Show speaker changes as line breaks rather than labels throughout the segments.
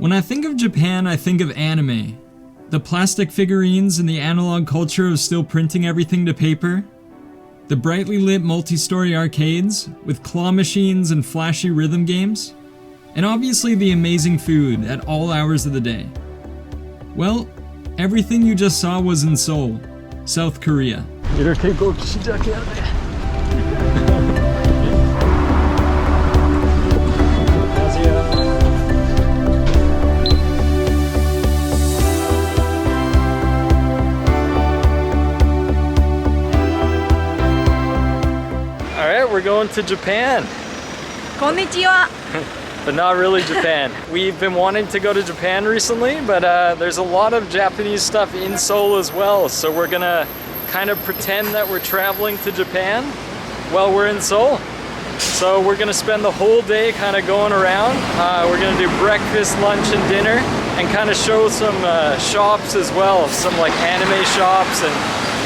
When I think of Japan, I think of anime. The plastic figurines and the analog culture of still printing everything to paper. The brightly lit multi-story arcades with claw machines and flashy rhythm games. And obviously the amazing food at all hours of the day. Well, everything you just saw was in Seoul, South Korea. 이렇게 꼭 시작해야 돼. We're going to Japan.
Konnichiwa.
But not really Japan. We've been wanting to go to Japan recently, but there's a lot of Japanese stuff in Seoul as well. So we're gonna kind of pretend that we're traveling to Japan while we're in Seoul. So we're gonna spend the whole day kind of going around. We're gonna do breakfast, lunch, and dinner, and kind of show some shops as well, some like anime shops and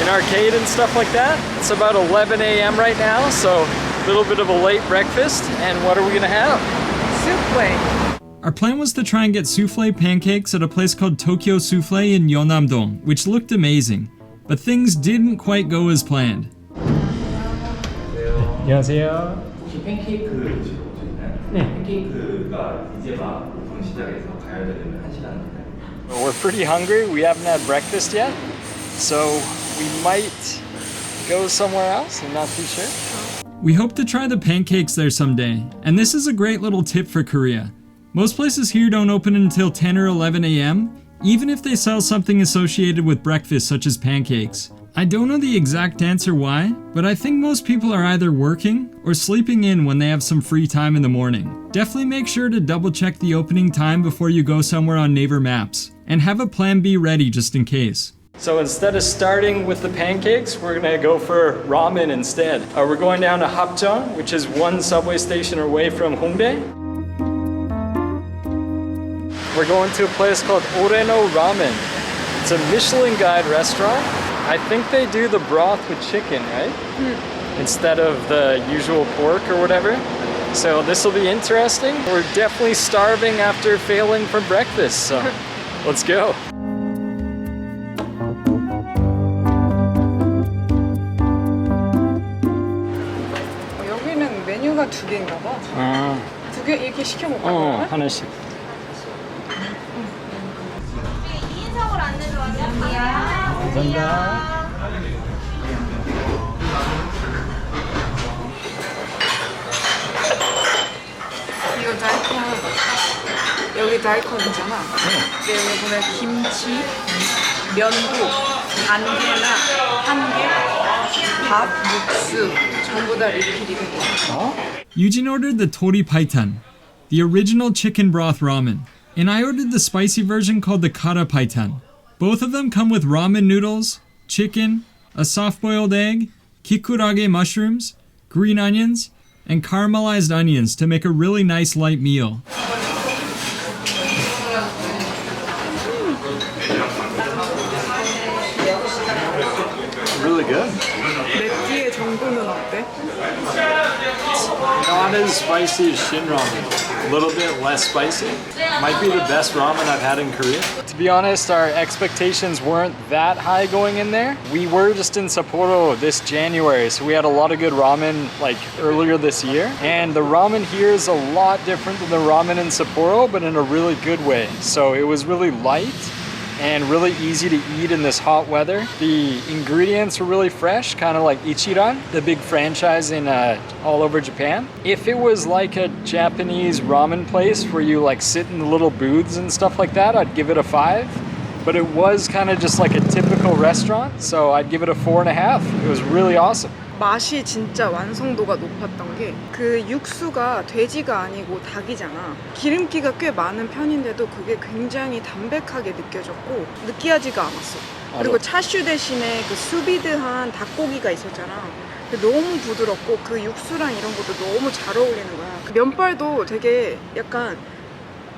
an arcade and stuff like that. It's about 11 a.m. right now, so a little bit of a late breakfast. And what are we gonna have?
Souffle.
Our plan was to try and get souffle pancakes at a place called Tokyo Souffle in Yeonnam-dong, which looked amazing. But things didn't quite go as planned.
안녕하세요.
혹시 팬케이크 지금 오셨나요?
네.
팬케이크가 이제 막 오픈 시작해서 가야 되려면 1시간
Well, we're pretty hungry. We haven't had breakfast yet, so we might go somewhere else. I'm not too sure. We hope to try the pancakes there someday, and this is a great little tip for Korea. Most places here don't open until 10 or 11 a.m., even if they sell something associated with breakfast such as pancakes. I don't know the exact answer why, but I think most people are either working or sleeping in when they have some free time in the morning. Definitely make sure to double check the opening time before you go somewhere on Naver Maps, and have a plan B ready just in case. So instead of starting with the pancakes, we're gonna go for ramen instead. We're going down to Hapjeong, which is one subway station away from Hongdae. We're going to a place called Oreno Ramen. It's a Michelin Guide restaurant. I think they do the broth with chicken, right? Instead of the usual pork or whatever. So this will be interesting. We're definitely starving after failing for breakfast, so let's go.
여기는 메뉴가 두 개인가 봐. 두 개 이렇게 시켜 먹을까요?
하나씩. 감사합니다.
이거 다이콘, 여기 다이콘이잖아. 근데 여기 보면 김치, 면국, 안개나 한개, 밥, 육수 전부 다 리필이 되고.
Eugene ordered the tori paitan, the original chicken broth ramen, and I ordered the spicy version called the kara paitan. Both of them come with ramen noodles, chicken, a soft-boiled egg, kikurage mushrooms, green onions, and caramelized onions to make a really nice light meal. Really good.
맵기의 정도는 어때?
Not as spicy as Shin ramen. A little bit less spicy. Might be the best ramen I've had in Korea. To be honest, our expectations weren't that high going in there. We were just in Sapporo this January, so we had a lot of good ramen like earlier this year. And the ramen here is a lot different than the ramen in Sapporo, but in a really good way. So it was really light and really easy to eat in this hot weather. The ingredients were really fresh, kind of like Ichiran, the big franchise in all over Japan. If it was like a Japanese ramen place where you like sit in the little booths and stuff like that, I'd give it a 5. But it was kind of just like a typical restaurant, so I'd give it a 4.5. It was really awesome.
맛이 진짜 완성도가 높았던 게 그 육수가 돼지가 아니고 닭이잖아. 기름기가 꽤 많은 편인데도 그게 굉장히 담백하게 느껴졌고 느끼하지가 않았어. 그리고 차슈 대신에 그 수비드한 닭고기가 있었잖아. 너무 부드럽고 그 육수랑 이런 것도 너무 잘 어울리는 거야. 그 면발도 되게 약간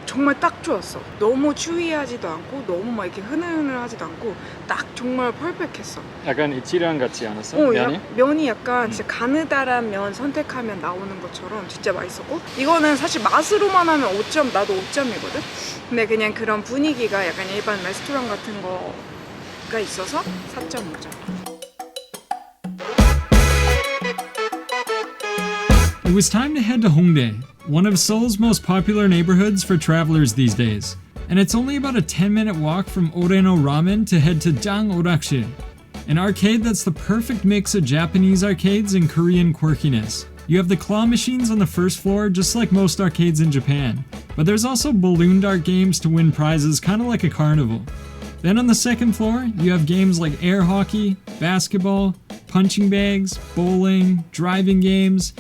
정말 딱 좋았어. 너무 추위하지도 않고 너무 막 이렇게 흐느흐느하지도 않고 딱 정말 퍼펙했어.
약간 이치랑 같지 않았어? 면이?
면이 약간 진짜 가느다란 면 선택하면 나오는 것처럼 진짜 맛있었고, 이거는 사실 맛으로만 하면 5점, 나도 5점이거든? 근데 그냥 그런 분위기가 약간 일반 레스토랑 같은 거가 있어서 4.5점.
It was time to head to Hongdae, one of Seoul's most popular neighborhoods for travelers these days. And it's only about a 10-minute walk from Oreno Ramen to head to 짱오락실, an arcade that's the perfect mix of Japanese arcades and Korean quirkiness. You have the claw machines on the first floor, just like most arcades in Japan, but there's also balloon dart games to win prizes, kind of like a carnival. Then on the second floor, you have games like air hockey, basketball, punching bags, bowling, driving games.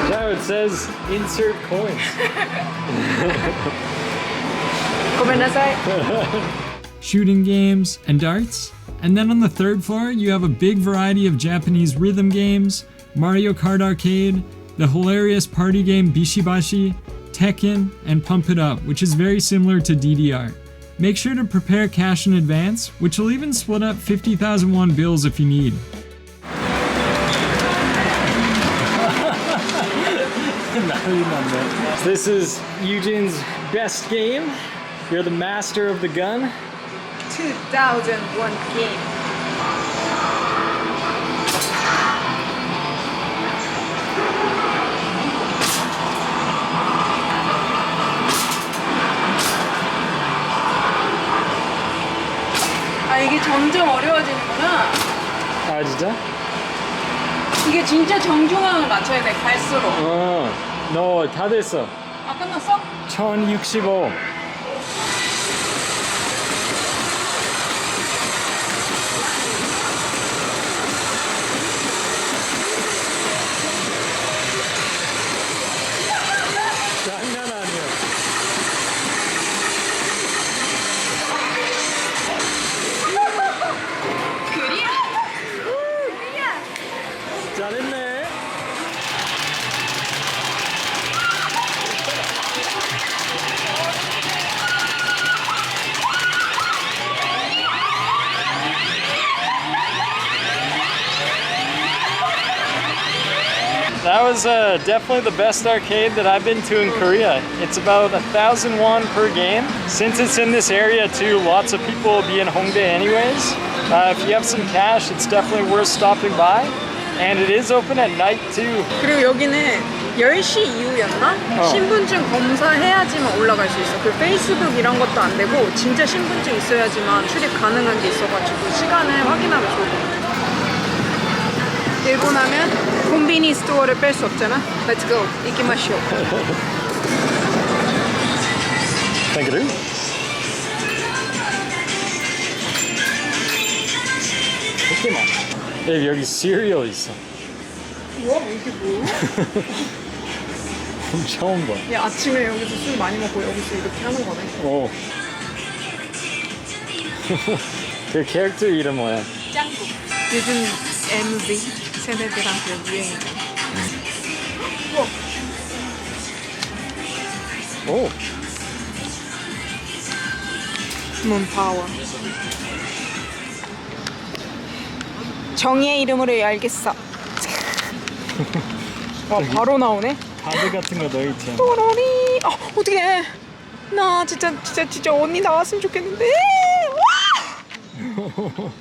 No, it says insert coins.
Shooting games, and darts. And then on the third floor, you have a big variety of Japanese rhythm games, Mario Kart Arcade, the hilarious party game Bishibashi, Tekken, and Pump It Up, which is very similar to DDR. Make sure to prepare cash in advance, which will even split up 50,000 won bills if you need.
This is Eugene's best game. You're the master of the gun.
2001 game. 아, 이게 점점 어려워지는구나.
아, 진짜?
이게 진짜 정중앙을 맞춰야 돼, 갈수록.
너 다 됐어.
아, 끝났어?
1065. 장난 아니야. 잘했네. That was definitely the best arcade that I've been to in Korea. It's about 1,000 won per game. Since it's in this area too, lots of people will be in Hongdae anyways. If you have some cash, it's definitely worth stopping by. And it is open at night too.
그리고 여기는 10시 이후였나? 신분증 검사해야지만 올라갈 수 있어. 그 페이스북 이런 것도 안 되고 진짜 신분증 있어야지만 출입 가능한 게 있어가지고 시간을 확인하면 좋을 것 같아. 일본 하면 콤비니 스토어를 뺄 수 없잖아. Let's go. 이기마쇼.
Thank you. 포켓몬. 야, 여기 시리얼 있어.
뭐야? 이게 뭐야?
처음 봐.
야, 아침에 여기서 술 많이 먹고 여기서 이렇게 하는 거네.
오. 그 캐릭터 이름 뭐야?
짱구. 요즘 MZ 세대들한테 유행이죠.
오.
문파워. 정의의 이름으로 알겠어. 바로 나오네.
바드 같은 거 넣어있지.
또로리. 어떡해. 나 진짜 언니 나왔으면 좋겠는데. 와!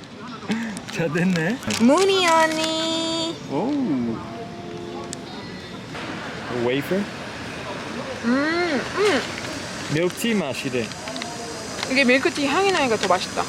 잘 됐네.
무늬 언니.
오. 웨이퍼? 밀크티 맛이래.
이게 밀크티 향이 나니까 더 맛있다.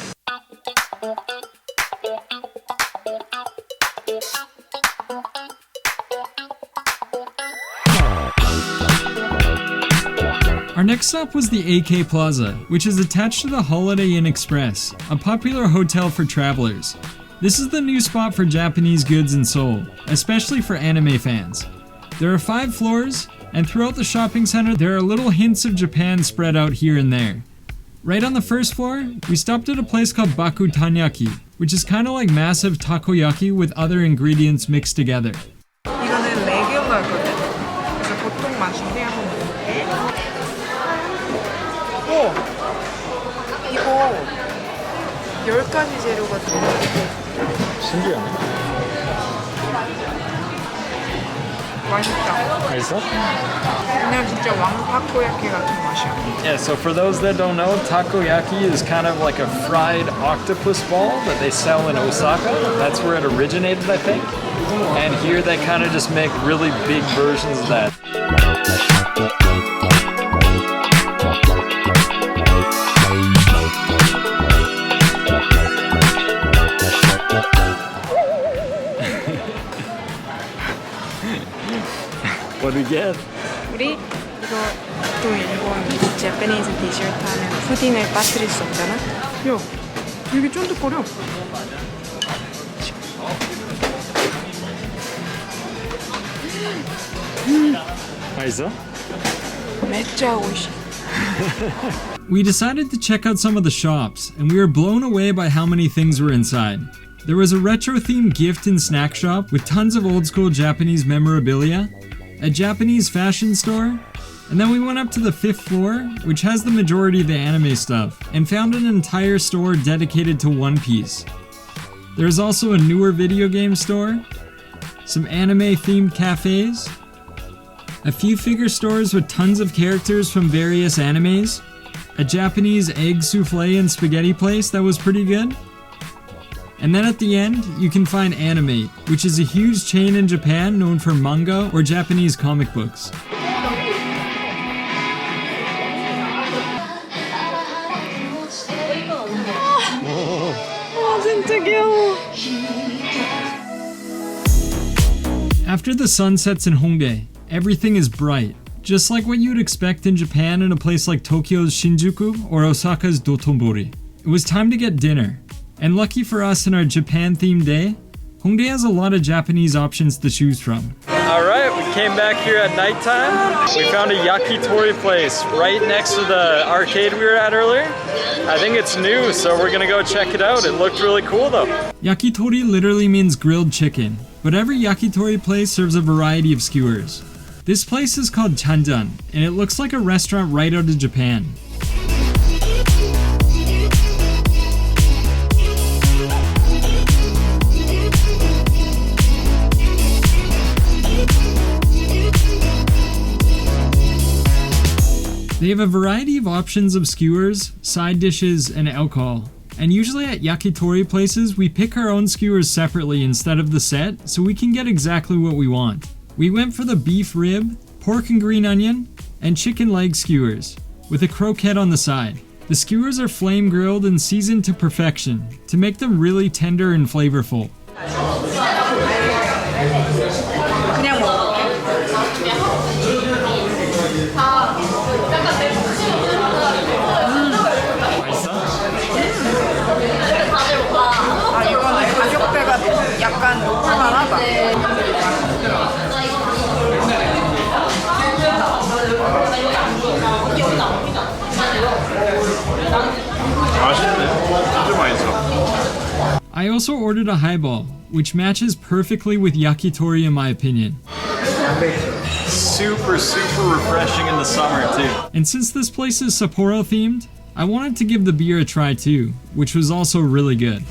Our next stop was the AK Plaza, which is attached to the Holiday Inn Express, a popular hotel for travelers. This is the new spot for Japanese goods in Seoul, especially for anime fans. There are 5 floors, and throughout the shopping center there are little hints of Japan spread out here and there. Right on the first floor, we stopped at a place called Bakudanyaki, which is kind of like massive takoyaki with other ingredients mixed together.
이거는 레귤러거든. 그래서 보통 맛인데 한번 먹어볼게. 우와. 이거 10가지 재료가 들어있고
신기하네.
맛있다.
맛있어?
그냥 진짜 왕타코야키 같은 맛이야.
Yeah, so for those that don't know, takoyaki is kind of like a fried octopus ball that they sell in Osaka. That's where it originated, I think. And here they kind of just make really big versions of that. What do we get?
우리 이거 또 일본 재패니즈 디저트 하면 푸딩을 빠뜨릴 수 없잖아? 야, 되게 쫀득거려.
맛있어?
진짜 오이시.
We decided to check out some of the shops, and we were blown away by how many things were inside. There was a retro-themed gift and snack shop with tons of old-school Japanese memorabilia, a Japanese fashion store, and then we went up to the 5th floor, which has the majority of the anime stuff, and found an entire store dedicated to One Piece. There's also a newer video game store, some anime-themed cafes, a few figure stores with tons of characters from various animes, a Japanese egg souffle and spaghetti place that was pretty good, and then at the end, you can find Animate, which is a huge chain in Japan known for manga or Japanese comic books.
진짜 귀여워.
After the sun sets in Hongdae, everything is bright, just like what you'd expect in Japan in a place like Tokyo's Shinjuku or Osaka's Dotonbori. It was time to get dinner, and lucky for us in our Japan-themed day, Hongdae has a lot of Japanese options to choose from.
Alright, we came back here at nighttime. We found a yakitori place right next to the arcade we were at earlier. I think it's new, so we're gonna go check it out. It looked really cool though.
Yakitori literally means grilled chicken, but every yakitori place serves a variety of skewers. This place is called Janjan, and it looks like a restaurant right out of Japan. They have a variety of options of skewers, side dishes, and alcohol. And usually at yakitori places, we pick our own skewers separately instead of the set, so we can get exactly what we want. We went for the beef rib, pork and green onion, and chicken leg skewers, with a croquette on the side. The skewers are flame grilled and seasoned to perfection, to make them really tender and flavorful.
그냥 먹어. 아, 이거는 가격대가 약간 높을만하다.
I also ordered a highball, which matches perfectly with yakitori in my opinion.
Super refreshing in the summer too.
And since this place is Sapporo themed, I wanted to give the beer a try too, which was also really good.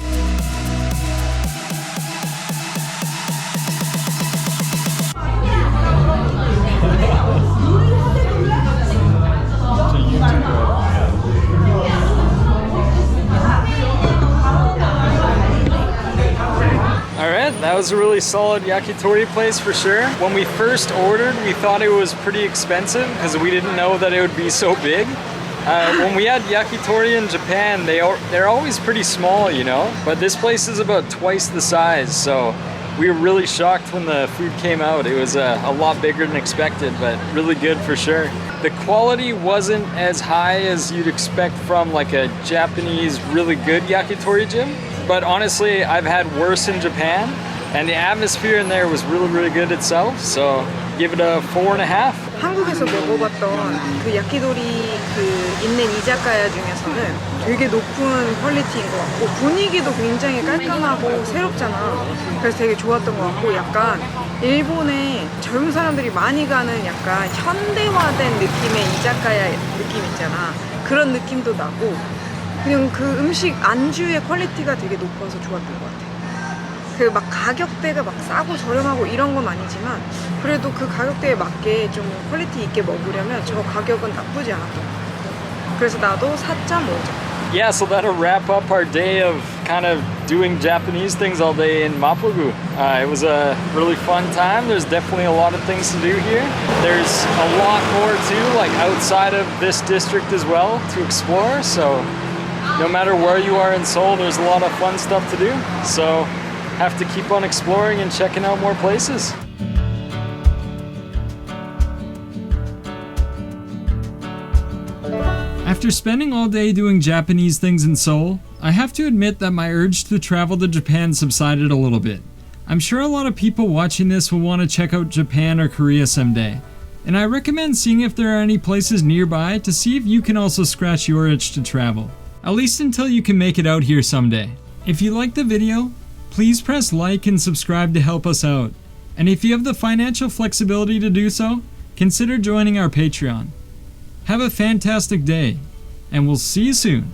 Alright, that was a really solid yakitori place for sure. When we first ordered, we thought it was pretty expensive because we didn't know that it would be so big. When we had yakitori in Japan, they're always pretty small, you know? But this place is about twice the size, so we were really shocked when the food came out. It was a lot bigger than expected, but really good for sure. The quality wasn't as high as you'd expect from like a Japanese really good yakitori gym. But honestly, I've had worse in Japan, and the atmosphere in there was really good itself, so give it a 4.5.
한국에서 먹어봤던 그 야키도리 그 있는 이자카야 중에서는 되게 높은 퀄리티인 것 같고 분위기도 굉장히 깔끔하고 새롭잖아. 그래서 되게 좋았던 것 같고 약간 일본에 젊은 사람들이 많이 가는 약간 현대화된 느낌의 이자카야 느낌 있잖아. 그런 느낌도 나고 그냥 그 음식 안주의 퀄리티가 되게 높아서 좋았던 것 같아요. 그 막 가격대가 막 싸고 저렴하고 이런 건 아니지만 그래도 그 가격대에 맞게 좀 퀄리티 있게 먹으려면 저 가격은 나쁘지 않았던 것 같아요. 그래서 나도 4.5점.
Yeah, so that'll wrap up our day of kind of doing Japanese things all day in Mapo-gu. It was a really fun time. There's definitely a lot of things to do here. There's a lot more too, like outside of this district as well to explore. So no matter where you are in Seoul, there's a lot of fun stuff to do. So have to keep on exploring and checking out more places.
After spending all day doing Japanese things in Seoul, I have to admit that my urge to travel to Japan subsided a little bit. I'm sure a lot of people watching this will want to check out Japan or Korea someday, and I recommend seeing if there are any places nearby to see if you can also scratch your itch to travel, at least until you can make it out here someday. If you liked the video, please press like and subscribe to help us out, and if you have the financial flexibility to do so, consider joining our Patreon. Have a fantastic day, and we'll see you soon.